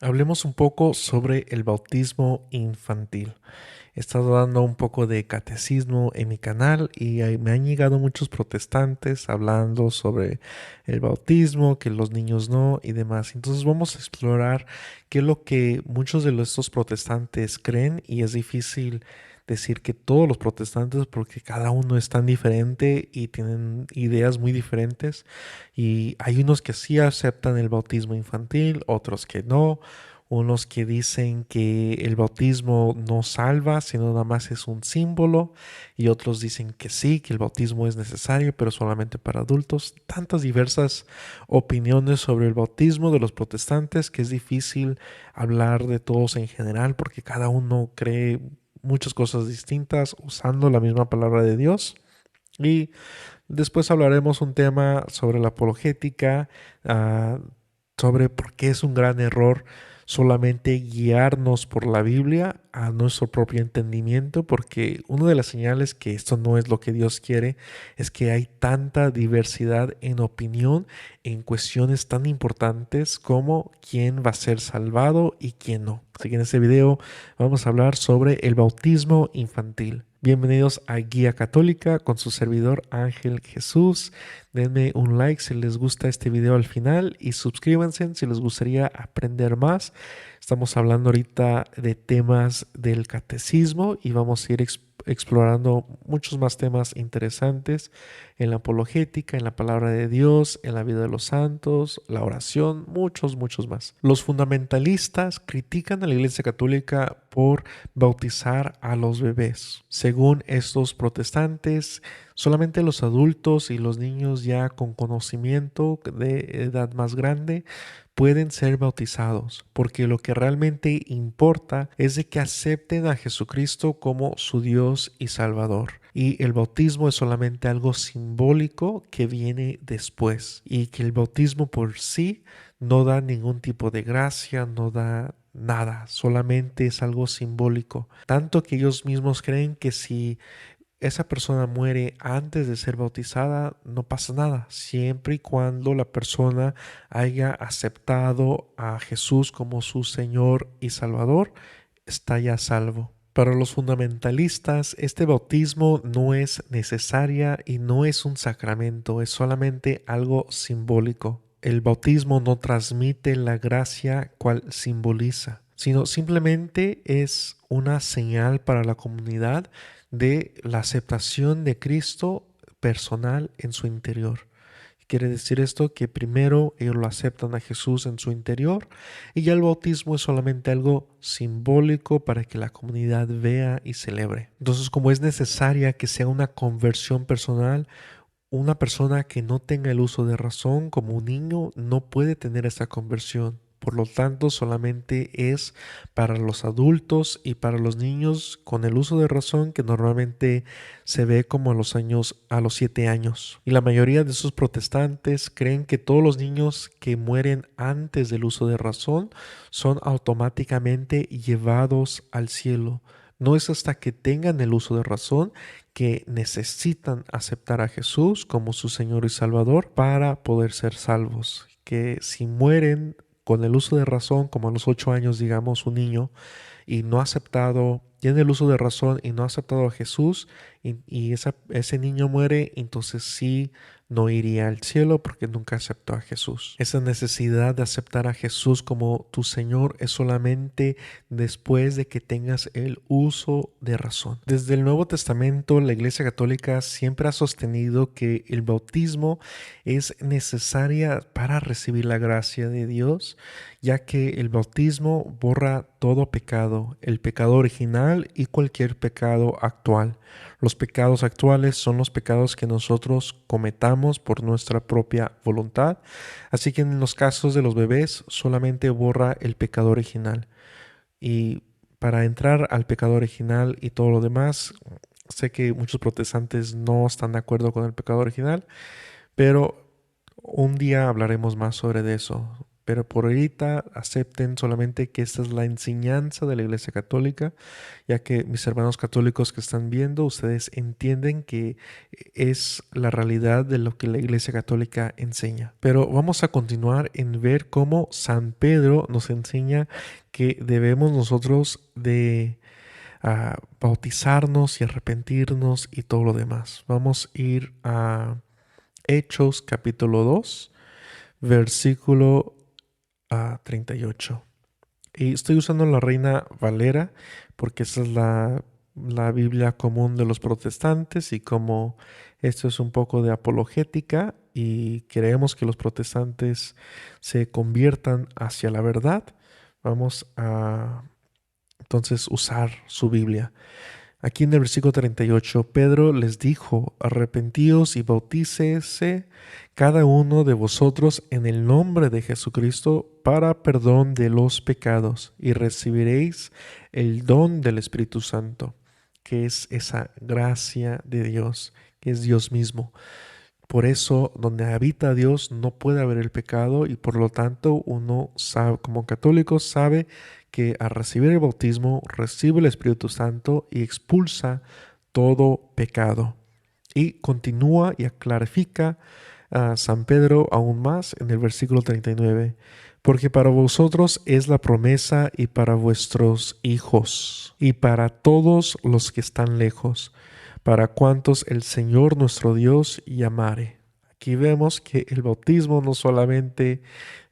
Hablemos un poco sobre el bautismo infantil. He estado dando un poco de catecismo en mi canal y ahí me han llegado muchos protestantes hablando sobre el bautismo, que los niños no y demás. Entonces vamos a explorar qué es lo que muchos de estos protestantes creen, y es difícil decir que todos los protestantes porque cada uno es tan diferente y tienen ideas muy diferentes, y hay unos que sí aceptan el bautismo infantil, otros que no. Unos que dicen que el bautismo no salva, sino nada más es un símbolo, y otros dicen que sí, que el bautismo es necesario, pero solamente para adultos. Tantas diversas opiniones sobre el bautismo de los protestantes que es difícil hablar de todos en general porque cada uno cree muchas cosas distintas usando la misma palabra de Dios. Y después hablaremos un tema sobre la apologética, ah, sobre por qué es un gran error solamente guiarnos por la Biblia a nuestro propio entendimiento, porque una de las señales que esto no es lo que Dios quiere es que hay tanta diversidad en opinión en cuestiones tan importantes como quién va a ser salvado y quién no. Así que en este video vamos a hablar sobre el bautismo infantil. Bienvenidos a Guía Católica con su servidor Ángel Jesús. Denme un like si les gusta este video al final y suscríbanse si les gustaría aprender más. Estamos hablando ahorita de temas del catecismo y vamos a ir explorando muchos más temas interesantes en la apologética, en la palabra de Dios, en la vida de los santos, la oración, muchos más. Los fundamentalistas critican a la Iglesia Católica por bautizar a los bebés. Según estos protestantes, solamente los adultos y los niños ya con conocimiento de edad más grande pueden ser bautizados, porque lo que realmente importa es de que acepten a Jesucristo como su Dios y Salvador. Y el bautismo es solamente algo simbólico que viene después, y que el bautismo por sí no da ningún tipo de gracia, no da nada, solamente es algo simbólico. Tanto que ellos mismos creen que si esa persona muere antes de ser bautizada, no pasa nada, siempre y cuando la persona haya aceptado a Jesús como su Señor y Salvador, está ya salvo. Para los fundamentalistas, este bautismo no es necesaria y no es un sacramento, es solamente algo simbólico. El bautismo no transmite la gracia cual simboliza, sino simplemente es una señal para la comunidad de la aceptación de Cristo personal en su interior. Quiere decir esto que primero ellos lo aceptan a Jesús en su interior, y ya el bautismo es solamente algo simbólico para que la comunidad vea y celebre. Entonces, como es necesaria que sea una conversión personal, una persona que no tenga el uso de razón como un niño no puede tener esta conversión. Por lo tanto, solamente es para los adultos y para los niños con el uso de razón, que normalmente se ve como a los 7 años. Y la mayoría de esos protestantes creen que todos los niños que mueren antes del uso de razón son automáticamente llevados al cielo. No es hasta que tengan el uso de razón que necesitan aceptar a Jesús como su Señor y Salvador para poder ser salvos. Que si mueren con el uso de razón, como a los 8 años, digamos, un niño, y no ha aceptado, tiene el uso de razón y no ha aceptado a Jesús, ese niño muere, entonces sí no iría al cielo porque nunca aceptó a Jesús. Esa necesidad de aceptar a Jesús como tu Señor es solamente después de que tengas el uso de razón. Desde el Nuevo Testamento, la Iglesia Católica siempre ha sostenido que el bautismo es necesaria para recibir la gracia de Dios, ya que el bautismo borra todo pecado, el pecado original y cualquier pecado actual. Los pecados actuales son los pecados que nosotros cometamos por nuestra propia voluntad, así que en los casos de los bebés solamente borra el pecado original. Y para entrar al pecado original y todo lo demás, sé que muchos protestantes no están de acuerdo con el pecado original, pero un día hablaremos más sobre eso. Pero por ahorita acepten solamente que esta es la enseñanza de la Iglesia Católica, ya que mis hermanos católicos que están viendo, ustedes entienden que es la realidad de lo que la Iglesia Católica enseña. Pero vamos a continuar en ver cómo San Pedro nos enseña que debemos nosotros de bautizarnos y arrepentirnos y todo lo demás. Vamos a ir a Hechos capítulo 2, versículo 38. Y estoy usando la Reina Valera porque esa es la Biblia común de los protestantes, y como esto es un poco de apologética y queremos que los protestantes se conviertan hacia la verdad, vamos a entonces usar su Biblia. Aquí en el versículo 38, Pedro les dijo: arrepentíos y bautícese cada uno de vosotros en el nombre de Jesucristo para perdón de los pecados, y recibiréis el don del Espíritu Santo, que es esa gracia de Dios, que es Dios mismo. Por eso, donde habita Dios no puede haber el pecado, y por lo tanto uno sabe, como católico, sabe que al recibir el bautismo recibe el Espíritu Santo y expulsa todo pecado. Y continúa y clarifica a San Pedro aún más en el versículo 39. Porque para vosotros es la promesa, y para vuestros hijos, y para todos los que están lejos, para cuantos el Señor nuestro Dios llamare. Aquí vemos que el bautismo no solamente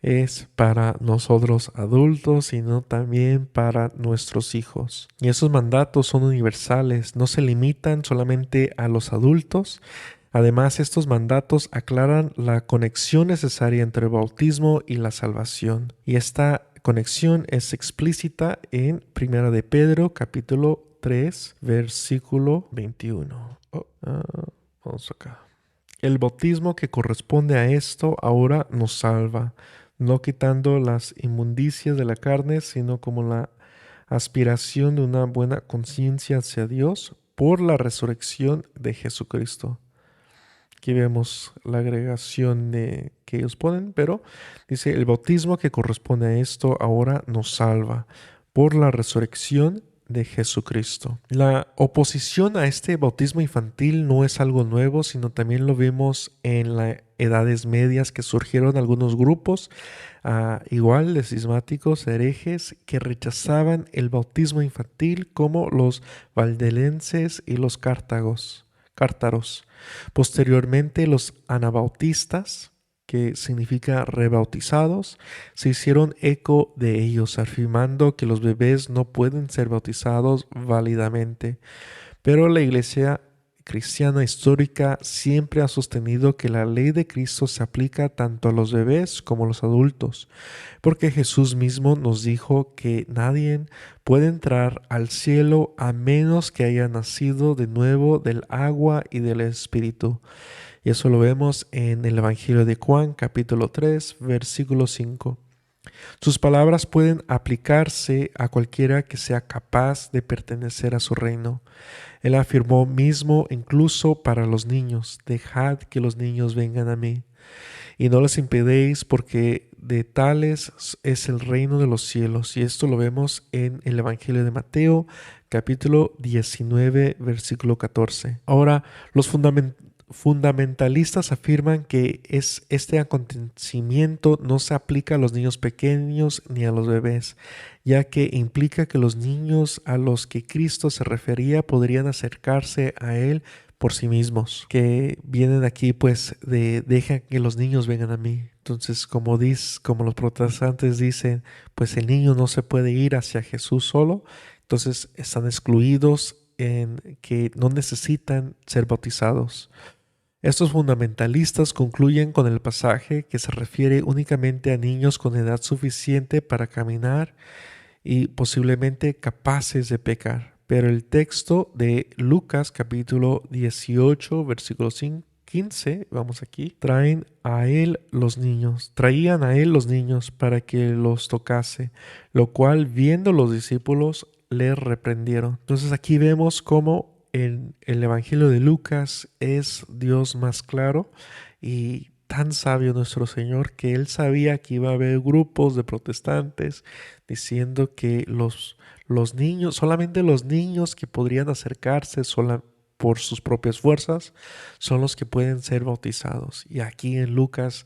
es para nosotros adultos, sino también para nuestros hijos. Y esos mandatos son universales, no se limitan solamente a los adultos. Además, estos mandatos aclaran la conexión necesaria entre el bautismo y la salvación. Y esta conexión es explícita en 1 de Pedro, capítulo 3, versículo 21. Vamos acá. El bautismo que corresponde a esto ahora nos salva, no quitando las inmundicias de la carne, sino como la aspiración de una buena conciencia hacia Dios por la resurrección de Jesucristo. Aquí vemos la agregación que ellos ponen, pero dice: el bautismo que corresponde a esto ahora nos salva por la resurrección de Jesucristo. La oposición a este bautismo infantil no es algo nuevo, sino también lo vimos en las edades medias, que surgieron algunos grupos igual de cismáticos, herejes, que rechazaban el bautismo infantil, como los valdelenses y los cártaros. Posteriormente, los anabautistas, que significa rebautizados, se hicieron eco de ellos, afirmando que los bebés no pueden ser bautizados válidamente. Pero la Iglesia cristiana histórica siempre ha sostenido que la ley de Cristo se aplica tanto a los bebés como a los adultos, porque Jesús mismo nos dijo que nadie puede entrar al cielo a menos que haya nacido de nuevo del agua y del Espíritu. Y eso lo vemos en el Evangelio de Juan, capítulo 3, versículo 5. Sus palabras pueden aplicarse a cualquiera que sea capaz de pertenecer a su reino. Él afirmó mismo incluso para los niños: dejad que los niños vengan a mí, y no les impedéis, porque de tales es el reino de los cielos. Y esto lo vemos en el Evangelio de Mateo, capítulo 19, versículo 14. Ahora, los fundamentalistas afirman que este acontecimiento no se aplica a los niños pequeños ni a los bebés, ya que implica que los niños a los que Cristo se refería podrían acercarse a Él por sí mismos, que vienen aquí pues de deja que los niños vengan a mí. Entonces, como los protestantes dicen, pues el niño no se puede ir hacia Jesús solo, entonces están excluidos en que no necesitan ser bautizados. Estos fundamentalistas concluyen con el pasaje que se refiere únicamente a niños con edad suficiente para caminar y posiblemente capaces de pecar. Pero el texto de Lucas capítulo 18, versículo 15, vamos aquí, traían a él los niños para que los tocase, lo cual viendo los discípulos le reprendieron. Entonces aquí vemos cómo en el Evangelio de Lucas es Dios más claro, y tan sabio nuestro Señor que Él sabía que iba a haber grupos de protestantes diciendo que los niños, solamente los niños que podrían acercarse por sus propias fuerzas, son los que pueden ser bautizados. Y aquí en Lucas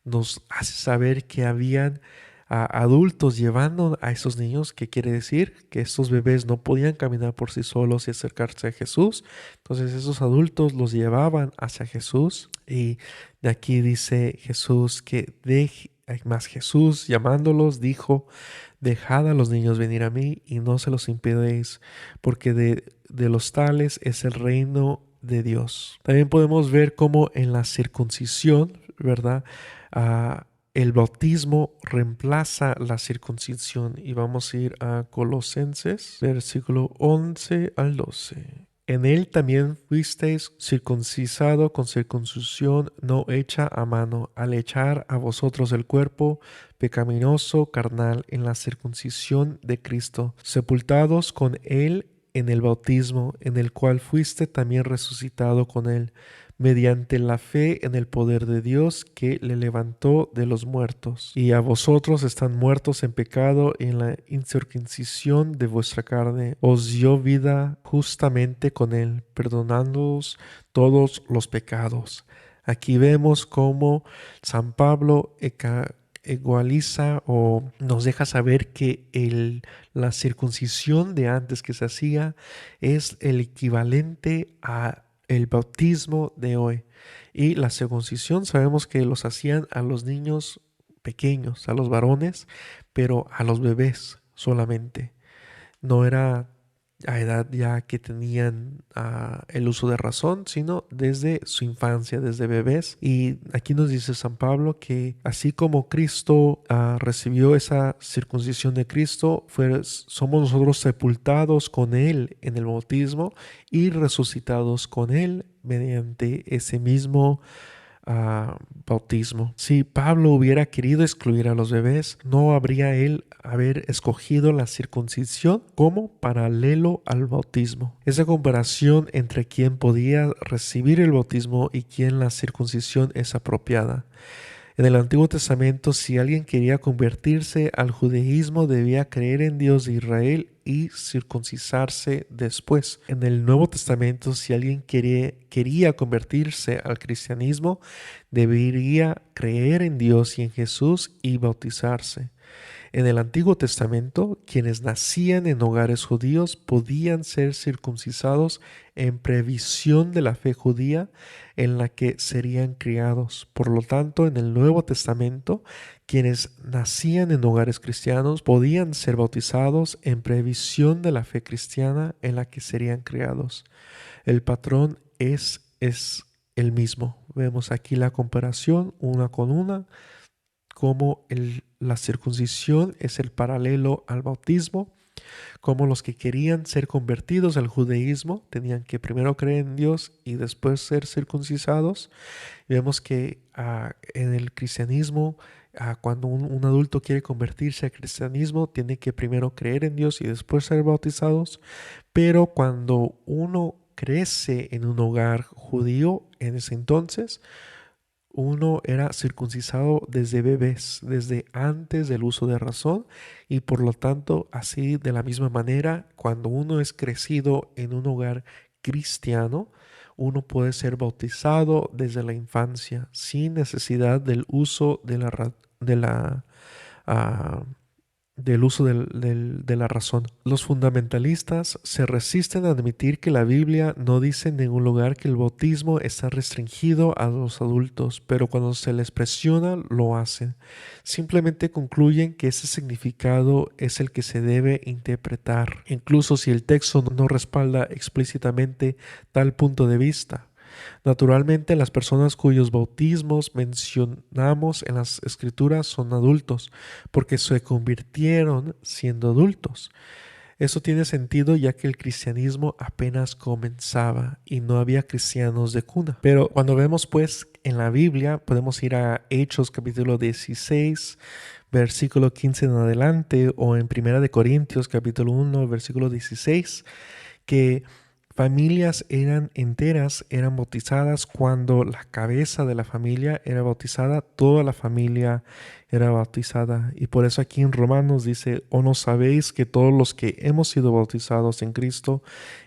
nos hace saber que habían adultos llevando a esos niños, que quiere decir que estos bebés no podían caminar por sí solos y acercarse a Jesús. Entonces esos adultos los llevaban hacia Jesús, y de aquí dice Jesús más Jesús llamándolos dijo: dejad a los niños venir a mí y no se los impedéis, porque de los tales es el reino de Dios. También podemos ver cómo en la circuncisión, ¿verdad? El bautismo reemplaza la circuncisión. Y vamos a ir a Colosenses, versículo 11 al 12. En él también fuisteis circuncisado con circuncisión no hecha a mano, al echar a vosotros el cuerpo pecaminoso carnal en la circuncisión de Cristo, sepultados con él en el bautismo, en el cual fuiste también resucitado con él, mediante la fe en el poder de Dios que le levantó de los muertos. Y a vosotros están muertos en pecado y en la incircuncisión de vuestra carne, os dio vida justamente con él, perdonándoos todos los pecados. Aquí vemos cómo San Pablo igualiza o nos deja saber que la circuncisión de antes que se hacía es el equivalente a el bautismo de hoy. Y la circuncisión sabemos que los hacían a los niños pequeños, a los varones, pero a los bebés solamente. No era a edad ya que tenían el uso de razón, sino desde su infancia, desde bebés. Y aquí nos dice San Pablo que así como Cristo recibió esa circuncisión de Cristo, somos nosotros sepultados con Él en el bautismo y resucitados con Él mediante ese mismo bautismo. Si Pablo hubiera querido excluir a los bebés, no habría él haber escogido la circuncisión como paralelo al bautismo. Esa comparación entre quién podía recibir el bautismo y quién la circuncisión es apropiada. En el Antiguo Testamento, si alguien quería convertirse al judaísmo, debía creer en Dios de Israel y circuncisarse después. En el Nuevo Testamento, si alguien quería convertirse al cristianismo, debería creer en Dios y en Jesús y bautizarse. En el Antiguo Testamento, quienes nacían en hogares judíos podían ser circuncisados en previsión de la fe judía en la que serían criados. Por lo tanto, en el Nuevo Testamento, quienes nacían en hogares cristianos podían ser bautizados en previsión de la fe cristiana en la que serían criados. El patrón es el mismo. Vemos aquí la comparación una con una, como la circuncisión es el paralelo al bautismo, como los que querían ser convertidos al judaísmo tenían que primero creer en Dios y después ser circuncisados. Y vemos que en el cristianismo, cuando un adulto quiere convertirse al cristianismo, tiene que primero creer en Dios y después ser bautizados. Pero cuando uno crece en un hogar judío, en ese entonces, uno era circuncisado desde bebés, desde antes del uso de razón, y por lo tanto, así de la misma manera, cuando uno es crecido en un hogar cristiano, uno puede ser bautizado desde la infancia sin necesidad del uso ah, del uso de la razón. Los fundamentalistas se resisten a admitir que la Biblia no dice en ningún lugar que el bautismo está restringido a los adultos, pero cuando se les presiona lo hacen. Simplemente concluyen que ese significado es el que se debe interpretar, incluso si el texto no respalda explícitamente tal punto de vista. Naturalmente, las personas cuyos bautismos mencionamos en las escrituras son adultos, porque se convirtieron siendo adultos. Eso tiene sentido ya que el cristianismo apenas comenzaba y no había cristianos de cuna. Pero cuando vemos pues en la Biblia, podemos ir a Hechos capítulo 16, versículo 15 en adelante, o en Primera de Corintios capítulo 1, versículo 16, que familias eran enteras, eran bautizadas. Cuando la cabeza de la familia era bautizada, toda la familia era bautizada. Y por eso aquí en Romanos dice: ¿o no sabéis que todos los que hemos sido bautizados en Cristo,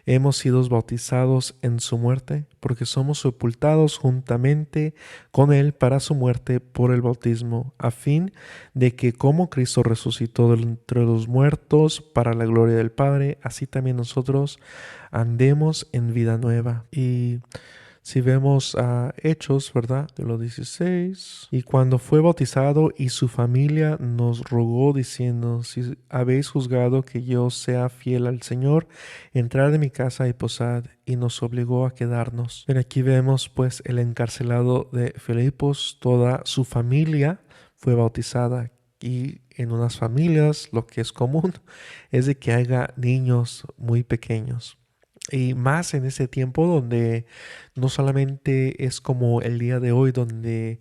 hemos sido bautizados en su muerte? Porque somos sepultados juntamente con él para su muerte por el bautismo, a fin de que como Cristo resucitó de entre los muertos para la gloria del Padre, así también nosotros andemos en vida nueva. Y si vemos a Hechos, ¿verdad? De los 16. Y cuando fue bautizado y su familia nos rogó diciendo: si habéis juzgado que yo sea fiel al Señor, entrad en mi casa y posad. Y nos obligó a quedarnos. Bien, aquí vemos pues el encarcelado de Filipos, toda su familia fue bautizada. Y en unas familias lo que es común es de que haya niños muy pequeños. Y más en ese tiempo donde no solamente es como el día de hoy, donde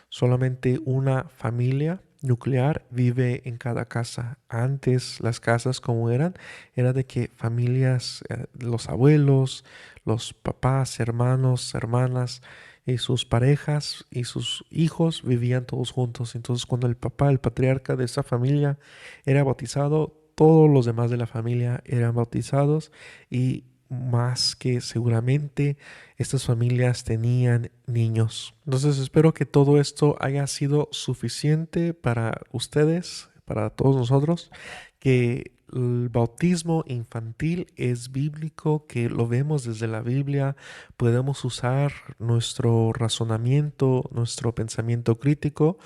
solamente una familia nuclear vive en cada casa. Antes las casas como eran, era de que familias, los abuelos, los papás, hermanos, hermanas y sus parejas y sus hijos vivían todos juntos. Entonces cuando el papá, el patriarca de esa familia era bautizado, todos los demás de la familia eran bautizados, y más que seguramente estas familias tenían niños. Entonces espero que todo esto haya sido suficiente para ustedes, para todos nosotros, que el bautismo infantil es bíblico, que lo vemos desde la Biblia. Podemos usar nuestro razonamiento, nuestro pensamiento crítico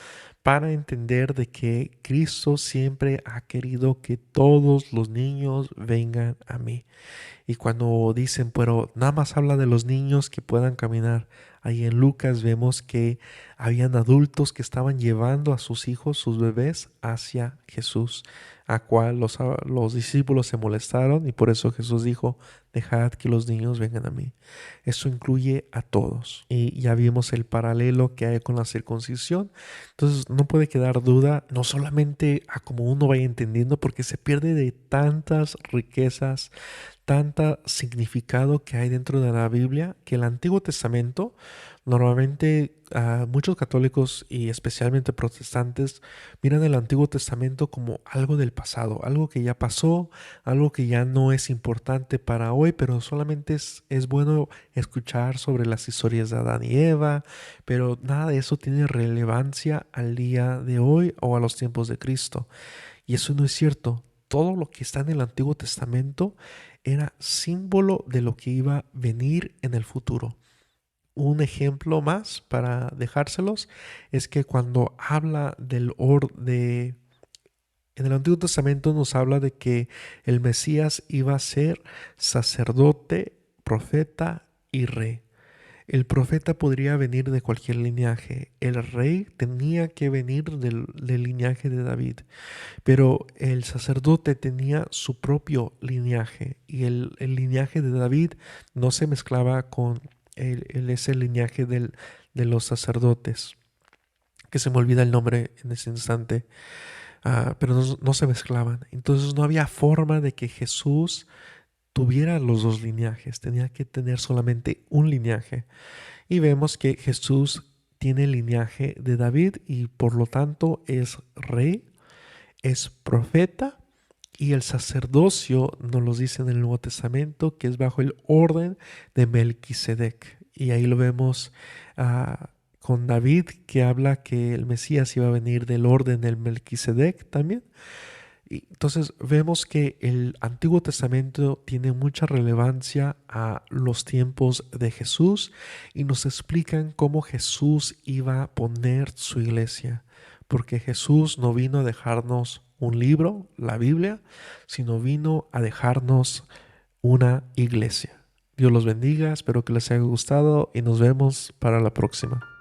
para entender de que Cristo siempre ha querido que todos los niños vengan a mí. Y cuando dicen, pero nada más habla de los niños que puedan caminar, ahí en Lucas vemos que habían adultos que estaban llevando a sus hijos, sus bebés, hacia Jesús, a cual los discípulos se molestaron, y por eso Jesús dijo: dejad que los niños vengan a mí. Eso incluye a todos. Y ya vimos el paralelo que hay con la circuncisión. Entonces no puede quedar duda, no solamente a como uno vaya entendiendo, porque se pierde de tantas riquezas, tanta significado que hay dentro de la Biblia, que el Antiguo Testamento normalmente, muchos católicos y especialmente protestantes miran el Antiguo Testamento como algo del pasado, algo que ya pasó, algo que ya no es importante para hoy, pero solamente es bueno escuchar sobre las historias de Adán y Eva, pero nada de eso tiene relevancia al día de hoy o a los tiempos de Cristo. Y eso no es cierto. Todo lo que está en el Antiguo Testamento era símbolo de lo que iba a venir en el futuro. Un ejemplo más para dejárselos es que cuando habla en el Antiguo Testamento nos habla de que el Mesías iba a ser sacerdote, profeta y rey. El profeta podría venir de cualquier linaje. El rey tenía que venir del linaje de David. Pero el sacerdote tenía su propio linaje, y el linaje de David no se mezclaba con ese linaje de los sacerdotes, que se me olvida el nombre en ese instante. Pero no se mezclaban. Entonces no había forma de que Jesús tuviera los dos linajes, tenía que tener solamente un linaje. Y vemos que Jesús tiene el linaje de David y por lo tanto es rey, es profeta, y el sacerdocio nos lo dice en el Nuevo Testamento que es bajo el orden de Melquisedec. Y ahí lo vemos con David, que habla que el Mesías iba a venir del orden del Melquisedec también. Y entonces vemos que el Antiguo Testamento tiene mucha relevancia a los tiempos de Jesús, y nos explican cómo Jesús iba a poner su iglesia, porque Jesús no vino a dejarnos un libro, la Biblia, sino vino a dejarnos una iglesia. Dios los bendiga, espero que les haya gustado y nos vemos para la próxima.